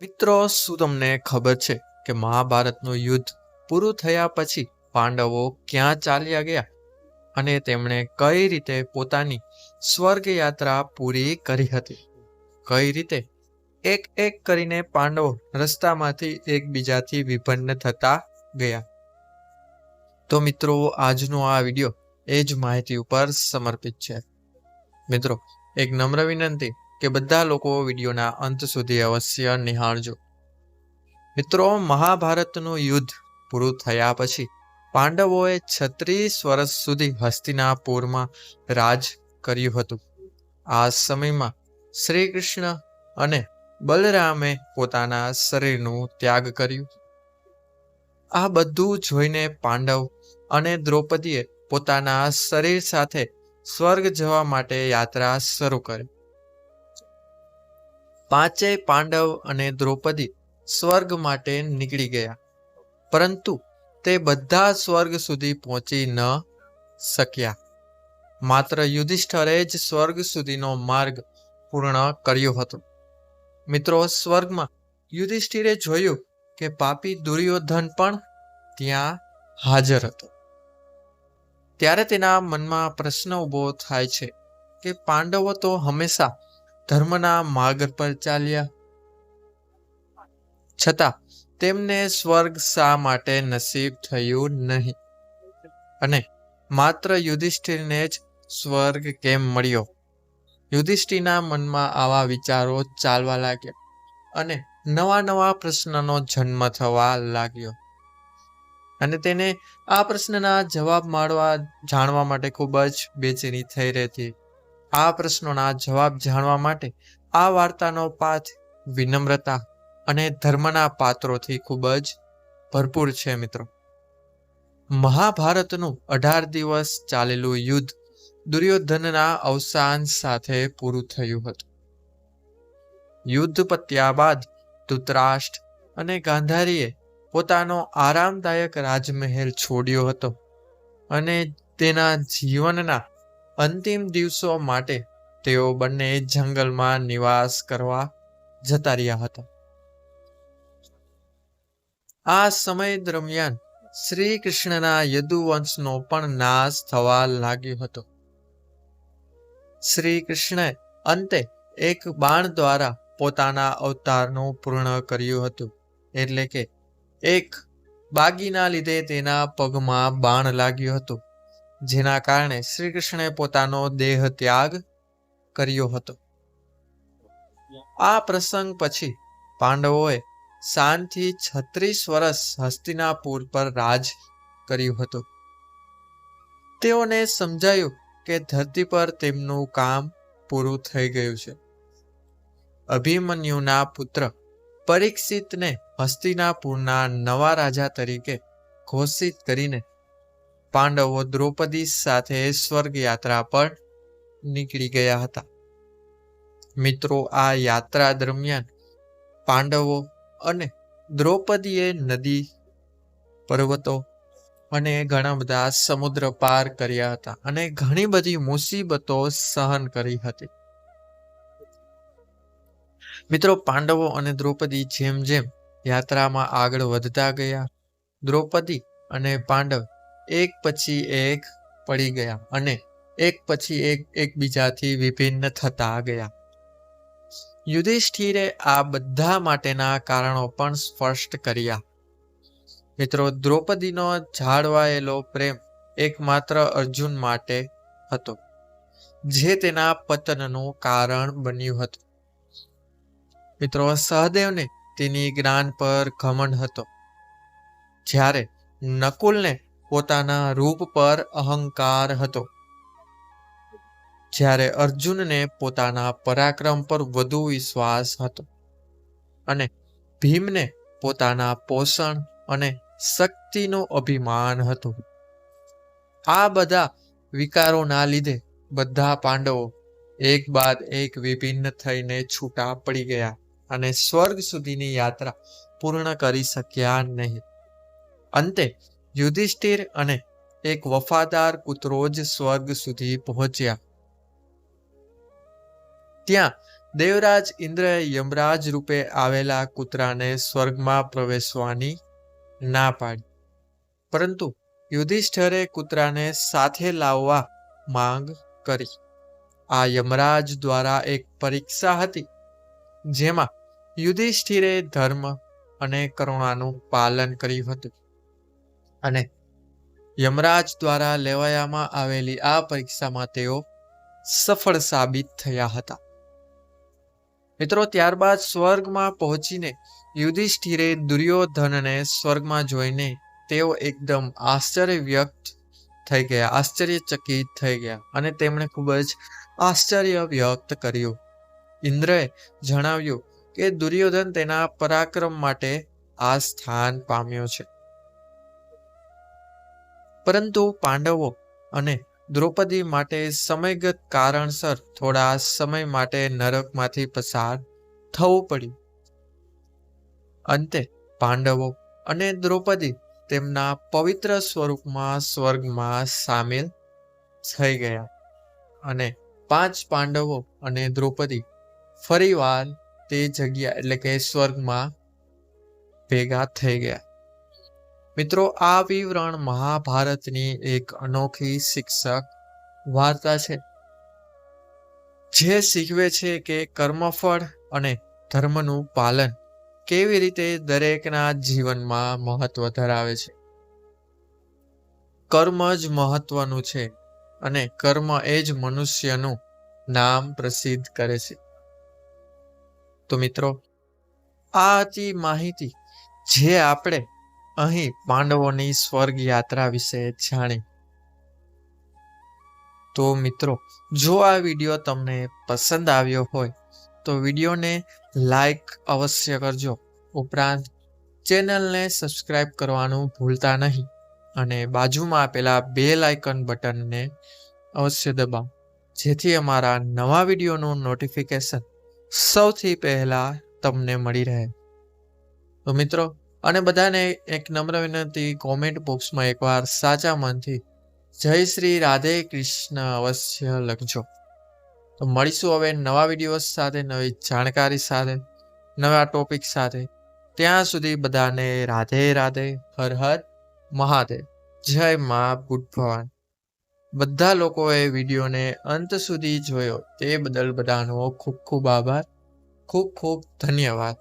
મિત્રો, શું તમને ખબર છે કે મહાભારતનું યુદ્ધ પૂરું થયા પછી પાંડવો ક્યાં ચાલ્યા ગયા અને તેમણે કઈ રીતે પોતાની સ્વર્ગ યાત્રા પૂરી કરી હતી? કઈ રીતે એક એક કરીને પાંડવો રસ્તામાંથી એકબીજાથી વિભિન્ન થતા ગયા? તો મિત્રો, આજનો આ વિડીયો એ જ માહિતી ઉપર સમર્પિત છે. મિત્રો, એક નમ્ર વિનંતી કે બધા લોકો વિડીયોના અંત સુધી અવશ્ય નિહાળજો. મિત્રો, મહાભારતનું યુદ્ધ પૂરું થયા પછી પાંડવોએ 36 વર્ષ સુધી હસ્તિનાપુરમાં રાજ કર્યું હતું. આ સમયમાં શ્રી કૃષ્ણ અને બલરામે પોતાના શરીરનું ત્યાગ કર્યું. આ બધું જોઈને પાંડવ અને દ્રૌપદીએ પોતાના શરીર સાથે સ્વર્ગ જવા માટે યાત્રા શરૂ કરી. પાંચેય પાંડવ અને દ્રૌપદી સ્વર્ગ માટે નીકળી ગયા, પરંતુ તે બધા સ્વર્ગ સુધી પહોંચી ન શક્યા. માત્ર યુધિષ્ઠરે જ સ્વર્ગ સુધીનો માર્ગ પૂર્ણ કર્યો હતો. મિત્રો, સ્વર્ગમાં યુધિષ્ઠિરે જોયું કે પાપી દુર્યોધન પણ ત્યાં હાજર હતો. ત્યારે તેના મનમાં પ્રશ્ન ઊભો થાય છે કે પાંડવો તો હંમેશા ધર્મના માર્ગ પર ચાલ્યા, છતાં તેમને સ્વર્ગ શા માટે નસીબ થયું નહીં, અને માત્ર યુધિષ્ઠિરને જ સ્વર્ગ કેમ મળ્યો? યુધિષ્ઠિરના મનમાં આવા વિચારો ચાલવા લાગ્યા અને નવા નવા પ્રશ્નનો જન્મ થવા લાગ્યો, અને તેને આ પ્રશ્નના જવાબ જાણવા માટે ખૂબ જ બેચેની થઈ રહેતી. આ પ્રશ્નોના જવાબ જાણવા માટે આ વાર્તાનો પાઠ વિનમ્રતા અને ધર્મના પાત્રોથી ખૂબ જ ભરપૂર છે. મિત્રો, મહાભારતનું 18 દિવસ ચાલેલું યુદ્ધ દુર્યોધનના અવસાન સાથે પૂરું થયું હતું. યુદ્ધ પત્યા બાદ ધૃતરાષ્ટ્ર અને ગાંધારીએ પોતાનો આરામદાયક રાજમહેલ છોડ્યો હતો અને તેના જીવનના અંતિમ દિવસો માટે તેઓ બંને જંગલમાં નિવાસ કરવા જતા રહ્યા હતા. આ સમય દરમિયાન શ્રી કૃષ્ણના યદુવંશનો પણ નાશ થવા લાગ્યો હતો. શ્રી કૃષ્ણે અંતે એક બાણ દ્વારા પોતાના અવતારનું પૂર્ણ કર્યું હતું. એટલે કે એક બાગીના લીધે તેના પગમાં બાણ લાગ્યું હતું, જેના કારણે શ્રી કૃષ્ણે પોતાનો દેહ ત્યાગ કર્યો હતો. આ પ્રસંગ પછી પાંડવોએ શાંતિથી 36 વર્ષ હસ્તિનાપુર પર રાજ કર્યું હતું. તેઓને સમજાયું કે ધરતી પર તેમનું કામ પૂરું થઈ ગયું છે. અભિમન્યુના પુત્ર પરીક્ષિતને હસ્તિનાપુરના નવા રાજા તરીકે ઘોષિત કરીને પાંડવો દ્રૌપદી સાથે સ્વર્ગ યાત્રા પર નીકળી ગયા હતા. મિત્રો, આ યાત્રા દરમિયાન પાંડવો અને દ્રૌપદીએ નદી, પર્વતો અને ઘણા બધા સમુદ્ર પાર કર્યા હતા અને ઘણી બધી મુસીબતો સહન કરી હતી. મિત્રો, પાંડવો અને દ્રૌપદી જેમ જેમ યાત્રામાં આગળ વધતા ગયા, દ્રૌપદી અને પાંડવ એક પછી એક પડી ગયા અને એક પછી એક એકબીજાથી વિભિન્ન થતા ગયા. યુધિષ્ઠિરે આ બધા માટેના કારણો પણ સ્પષ્ટ કર્યા. મિત્રો, દ્રૌપદીનો જાળવાયેલો પ્રેમ એકમાત્ર અર્જુન માટે હતો, જે તેના પતનનું કારણ બન્યું હતું. મિત્રો, સહદેવને તેની જ્ઞાન પર ઘમંડ હતો, જ્યારે નકુલને પોતાના રૂપ પર અહંકાર હતો, જ્યારે અર્જુનને પોતાના પરાક્રમ પર વધુ વિશ્વાસ હતો, અને ભીમને પોતાના પોષણ અને શક્તિનું અભિમાન હતું. આ બધા વિકારોના લીધે બધા પાંડવો એક બાદ એક વિભિન્ન થઈને છૂટા પડી ગયા અને સ્વર્ગ સુધીની યાત્રા પૂર્ણ કરી શક્યા નહીં. અંતે યુધિષ્ઠિર અને એક વફાદાર પુત્રો જ સ્વર્ગ સુધી પહોંચ્યા. ત્યાં દેવરાજ ઇન્દ્રએ યમરાજ રૂપે આવેલા કૂતરાને સ્વર્ગમાં પ્રવેશવાની ના પાડી, પરંતુ યુધિષ્ઠિરે કૂતરાને સાથે લાવવા માંગ કરી. આ યમરાજ દ્વારા એક પરીક્ષા હતી, જેમાં યુધિષ્ઠિરે ધર્મ અને કરુણાનું પાલન કર્યું હતું, અને યમરાજ દ્વારા લેવામાં આવેલી આ પરીક્ષામાં તેઓ સફળ સાબિત થયા હતા. મિત્રો, ત્યારબાદ સ્વર્ગમાં પહોંચીને યુધિષ્ઠિરે દુર્યોધનને સ્વર્ગમાં જોઈને તેઓ એકદમ આશ્ચર્યચકિત થઈ ગયા અને તેમણે ખૂબ જ આશ્ચર્ય વ્યક્ત કર્યું. ઇન્દ્રએ જણાવ્યું કે દુર્યોધન તેના પરાક્રમ માટે આ સ્થાન પામ્યો છે, પરંતુ પાંડવો અને દ્રૌપદી માટે સમયગત કારણસર થોડા સમય માટે નરકમાંથી પસાર થવું પડ્યું. અંતે પાંડવો અને દ્રૌપદી તેમના પવિત્ર સ્વરૂપમાં સ્વર્ગમાં સામેલ થઈ ગયા, અને 5 પાંડવો અને દ્રૌપદી ફરીવાર તે જગ્યા એટલે કે સ્વર્ગમાં ભેગા થઈ ગયા. મિત્રો, આ વિવરણ મહાભારતની એક અનોખી શિક્ષક વાર્તા છે, જે શીખવે છે કે કર્મફળ અને ધર્મનું પાલન કેવી રીતે દરેકના જીવનમાં મહત્વ ધરાવે છે. કર્મ જ મહત્વનું છે, અને કર્મ એ જ મનુષ્યનું નામ પ્રસિદ્ધ કરે છે. તો મિત્રો, આ હતી માહિતી જે આપણે અહીં પાંડવોની સ્વર્ગ યાત્રા વિશે જાણી. તો મિત્રો, જો આ વિડીયો તમને પસંદ આવ્યો હોય તો વિડીયોને લાઈક અવશ્ય કરજો, ઉપરાંત ચેનલને સબસ્ક્રાઇબ કરવાનું ભૂલતા નહીં, અને બાજુમાં આપેલા બેલ આઇકન બટનને અવશ્ય દબાવો, જેથી અમારા નવા વિડીયોનું નોટિફિકેશન સૌથી પહેલા તમને મળી રહે. તો મિત્રો, અને બધાને એક નમ્ર વિનંતી, કોમેન્ટ બોક્સમાં એકવાર સાચા મનથી જય શ્રી રાધે કૃષ્ણ અવશ્ય લખજો. તો મળીશું હવે નવા વિડીયો સાથે, નવી જાણકારી સાથે, નવા ટોપિક સાથે. ત્યાં સુધી બધાને રાધે રાધે, હર હર મહાદેવ, જય મા બુદ્ધ ભગવાન. બધા લોકોએ વિડીયોને અંત સુધી જોયો તે બદલ બધાનો ખૂબ ખૂબ આભાર, ખૂબ ખૂબ ધન્યવાદ.